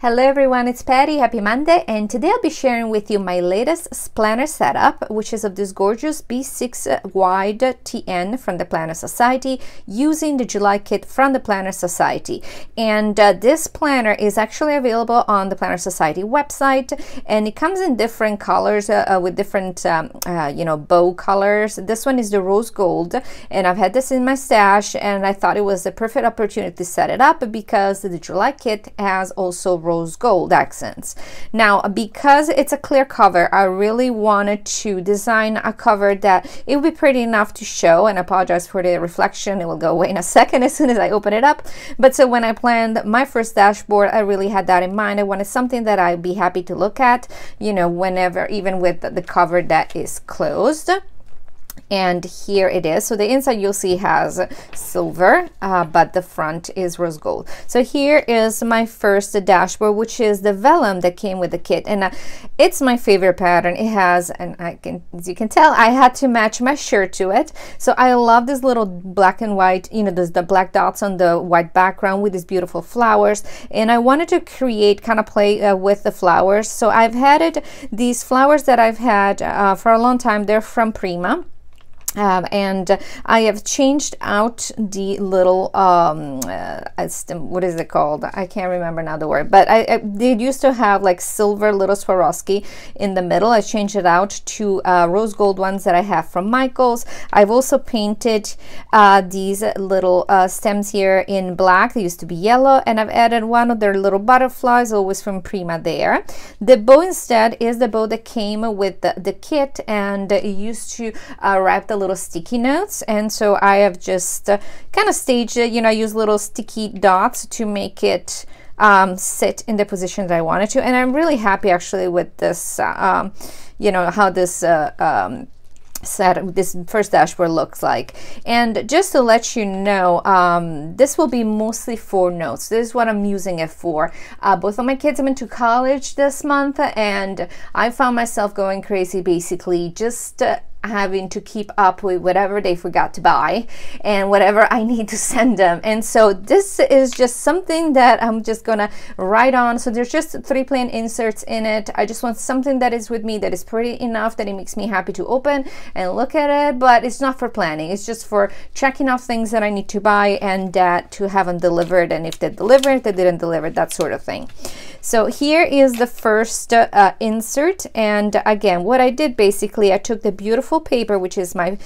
Hello everyone, it's Patty. Happy Monday, and today I'll be sharing with you my latest planner setup, which is of this gorgeous B6 wide TN from the Planner Society, using the July kit from the Planner Society. And this planner is actually available on the Planner Society website, and it comes in different colors with different bow colors. This one is the rose gold, and I've had this in my stash, and I thought it was a perfect opportunity to set it up because the July kit has also rose gold accents. Now, because it's a clear cover, I really wanted to design a cover that it would be pretty enough to show, and I apologize for the reflection, it will go away in a second as soon as I open it up. But so when I planned my first dashboard, I really had that in mind. I wanted something that I'd be happy to look at, whenever, even with the cover that is closed. And here it is. So the inside you'll see has silver, but the front is rose gold. So here is my first dashboard, which is the vellum that came with the kit, and it's my favorite pattern. It has, and as you can tell, I had to match my shirt to it. So I love this little black and white, there's the black dots on the white background with these beautiful flowers, and I wanted to create, kind of play with the flowers. So I've had these flowers that I've had for a long time. They're from Prima. And I have changed out the little what is it called? I can't remember now the word, but they used to have like silver little Swarovski in the middle. I changed it out to rose gold ones that I have from Michaels. I've also painted these little stems here in black. They used to be yellow, and I've added one of their little butterflies, always from Prima there. The bow instead is the bow that came with the kit, and it used to wrap the little sticky notes, and so I have just kind of staged it. I use little sticky dots to make it sit in the position that I wanted to, and I'm really happy actually with this how this this first dashboard looks like. And just to let you know, this will be mostly for notes. This is what I'm using it for. Both of my kids went to college this month, and I found myself going crazy, basically just having to keep up with whatever they forgot to buy and whatever I need to send them. And so this is just something that I'm just gonna write on. So there's just 3 plain inserts in it. I just want something that is with me, that is pretty enough that it makes me happy to open and look at it, but it's not for planning. It's just for checking off things that I need to buy and that to have them delivered, and if they delivered, they didn't deliver, that sort of thing. So here is the first insert, and again, what I did basically, I took the beautiful paper, which is my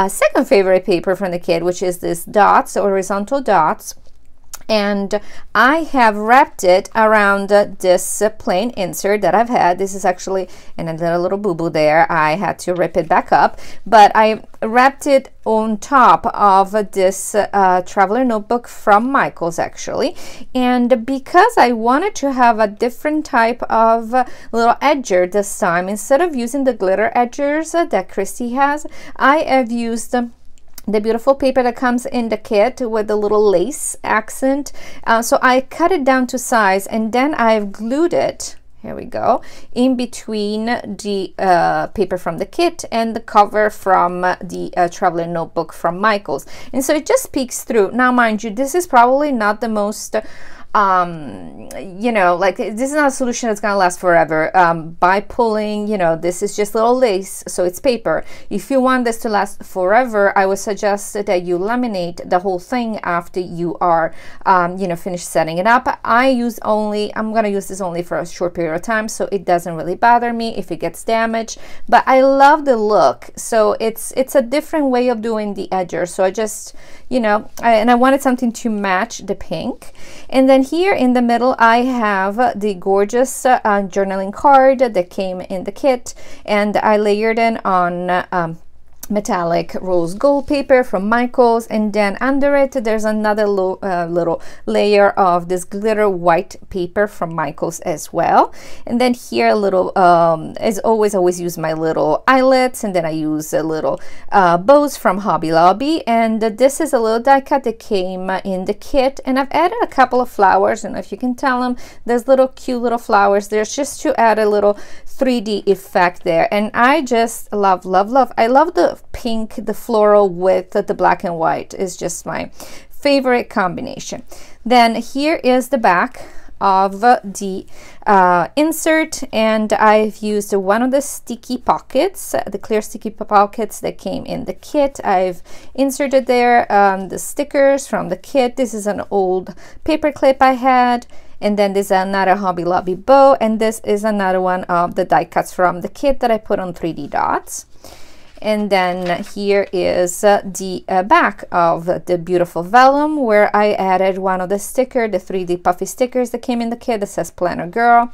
second favorite paper from the kit, which is this dots, horizontal dots, and I have wrapped it around this plain insert that I've had. This is actually, and a little boo-boo there, I had to rip it back up, but I wrapped it on top of this traveler notebook from Michaels actually. And because I wanted to have a different type of little edger this time, instead of using the glitter edgers that Christy has, I have used the beautiful paper that comes in the kit with the little lace accent. So I cut it down to size, and then I've glued it, here we go, in between the paper from the kit and the cover from the traveler notebook from Michaels. And so it just peeks through. Now, mind you, this is probably not the most like, this is not a solution that's gonna last forever. By pulling, this is just little lace, so it's paper. If you want this to last forever, I would suggest that you laminate the whole thing after you are finished setting it up. I'm gonna use this only for a short period of time, so it doesn't really bother me if it gets damaged, but I love the look. So it's a different way of doing the edger. So I just, and I wanted something to match the pink. And then here in the middle, I have the gorgeous journaling card that came in the kit, and I layered it on metallic rose gold paper from Michaels, and then under it there's another little layer of this glitter white paper from Michaels as well. And then here a little as always use my little eyelets, and then I use a little bows from Hobby Lobby, and this is a little die cut that came in the kit, and I've added a couple of flowers. And if you can tell them, there's little cute little flowers there's just to add a little 3D effect there. And I just love I love the pink, the floral with the black and white is just my favorite combination. Then here is the back of the insert, and I've used one of the sticky pockets, the clear sticky pockets that came in the kit. I've inserted there the stickers from the kit. This is an old paper clip I had, and then there's another Hobby Lobby bow, and this is another one of the die cuts from the kit that I put on 3D dots. And then here is the back of the beautiful vellum, where I added one of the stickers, the 3D puffy stickers that came in the kit that says Planner Girl.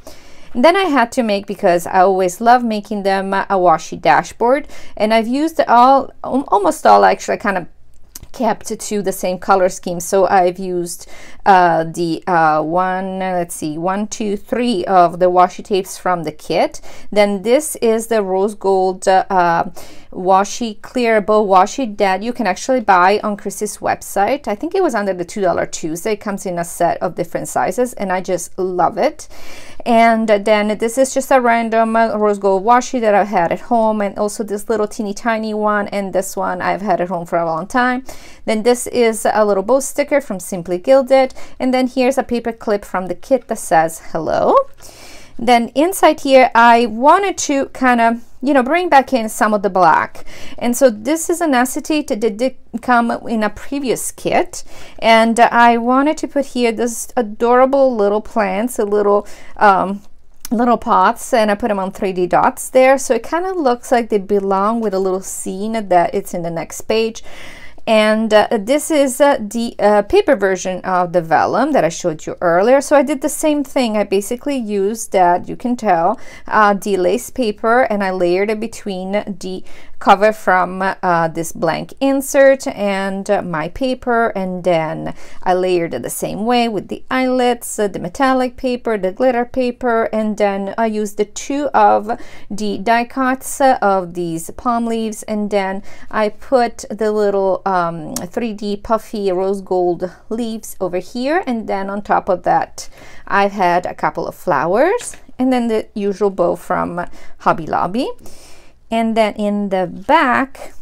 And then I had to make, because I always love making them, a washi dashboard, and I've used almost all, actually, kind of kept to the same color scheme. So I've used the 1, 2, 3 of the washi tapes from the kit. Then this is the rose gold washi, clear bow washi that you can actually buy on Christy's website. I think it was under the $2 Tuesday. It comes in a set of different sizes, and I just love it. And then this is just a random rose gold washi that I've had at home, and also this little teeny tiny one, and this one I've had at home for a long time. Then this is a little bow sticker from Simply Gilded, and then here's a paper clip from the kit that says hello. Then inside here I wanted to kind of, you know, bring back in some of the black, and so this is an acetate that did come in a previous kit, and I wanted to put here this adorable little plants, a little pots, and I put them on 3D dots there, so it kind of looks like they belong with a little scene that it's in the next page. And this is the paper version of the vellum that I showed you earlier. So I did the same thing. I basically used that, you can tell, the lace paper, and I layered it between the cover from this blank insert and my paper, and then I layered it the same way with the eyelets, the metallic paper, the glitter paper, and then I used the 2 of the die cuts of these palm leaves, and then I put the little 3D puffy rose gold leaves over here, and then on top of that I've had a couple of flowers, and then the usual bow from Hobby Lobby. And then in the back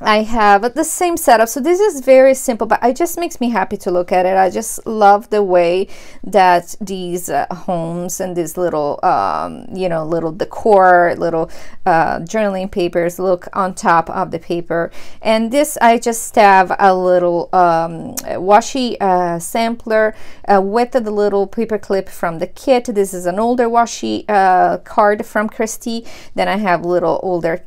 I have the same setup. So this is very simple, but it just makes me happy to look at it. I just love the way that these homes and these little, you know, little decor, little journaling papers look on top of the paper. And this, I just have a little washi sampler with the little paper clip from the kit. This is an older washi card from Christy. Then I have little older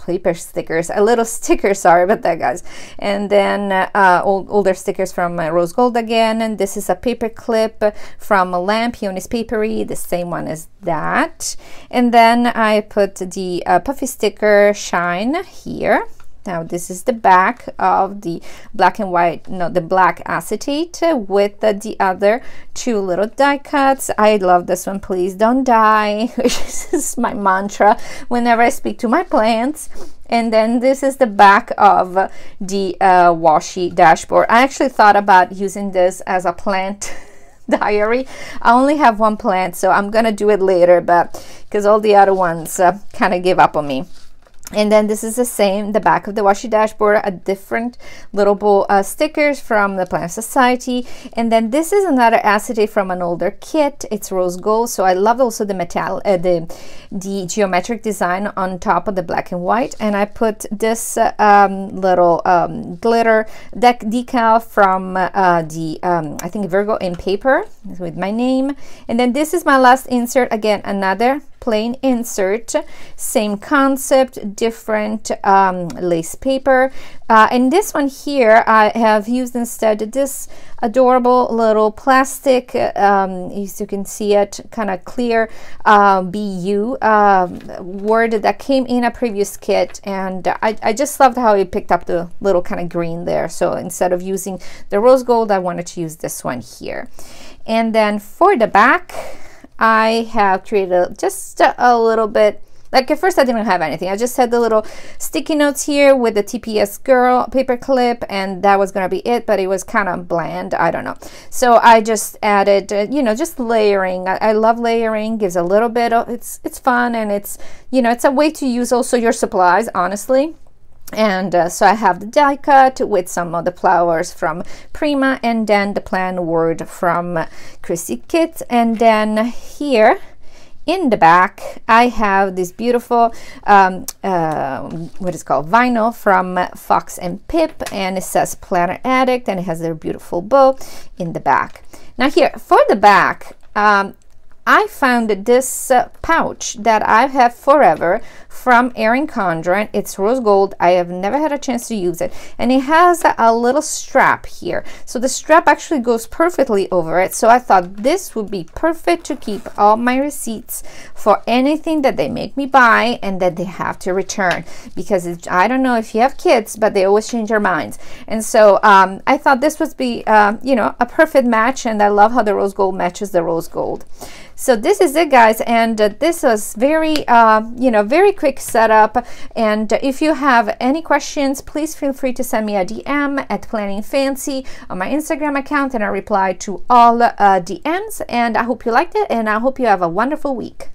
paper stickers, a little sticker, sorry about that, guys, and then older stickers from Rose Gold again. And this is a paper clip from a lamp, Peony's Papery, the same one as that. And then I put the puffy sticker Shine here. Now this is the back of the black and white, no, the black acetate with the other 2 little die cuts. I love this one, please don't die, which is my mantra whenever I speak to my plants. And then this is the back of the washi dashboard. I actually thought about using this as a plant diary. I only have 1 plant, so I'm gonna do it later, but because all the other ones kind of give up on me. And then this is the same, the back of the washi dashboard, a different little bow stickers from the Planner Society. And then this is another acetate from an older kit. It's rose gold, so I love also the metal, the geometric design on top of the black and white. And I put this little glitter decal from I think Virgo in paper with my name. And then this is my last insert, again another plain insert, same concept, different lace paper. And this one here I have used instead this adorable little plastic, as you can see it, kind of clear BU word that came in a previous kit, and I just loved how it picked up the little kind of green there. So instead of using the rose gold, I wanted to use this one here. And then for the back, I have created just a little bit, like at first I didn't have anything. I just had the little sticky notes here with the TPS girl paper clip, and that was gonna be it, but it was kind of bland, I don't know. So I just added, you know, just layering. I love layering, gives a little bit of, it's fun, and it's, you know, it's a way to use also your supplies, honestly. And so I have the die cut with some of the flowers from Prima, and then the plan word from Christy Kit. And then here in the back I have this beautiful what is called vinyl from Fox and Pip, and it says Planner Addict, and it has their beautiful bow in the back. Now here for the back, I found this pouch that I've had forever from Erin Condren. It's rose gold. I have never had a chance to use it, and it has a little strap here, so the strap actually goes perfectly over it. So I thought this would be perfect to keep all my receipts for anything that they make me buy and that they have to return, because I don't know if you have kids, but they always change their minds. And so I thought this would be you know, a perfect match, and I love how the rose gold matches the rose gold. So this is it, guys, and this was very you know, very quick setup. And if you have any questions, please feel free to send me a DM at Planning Fancy on my Instagram account, and I reply to all DMs. And I hope you liked it, and I hope you have a wonderful week.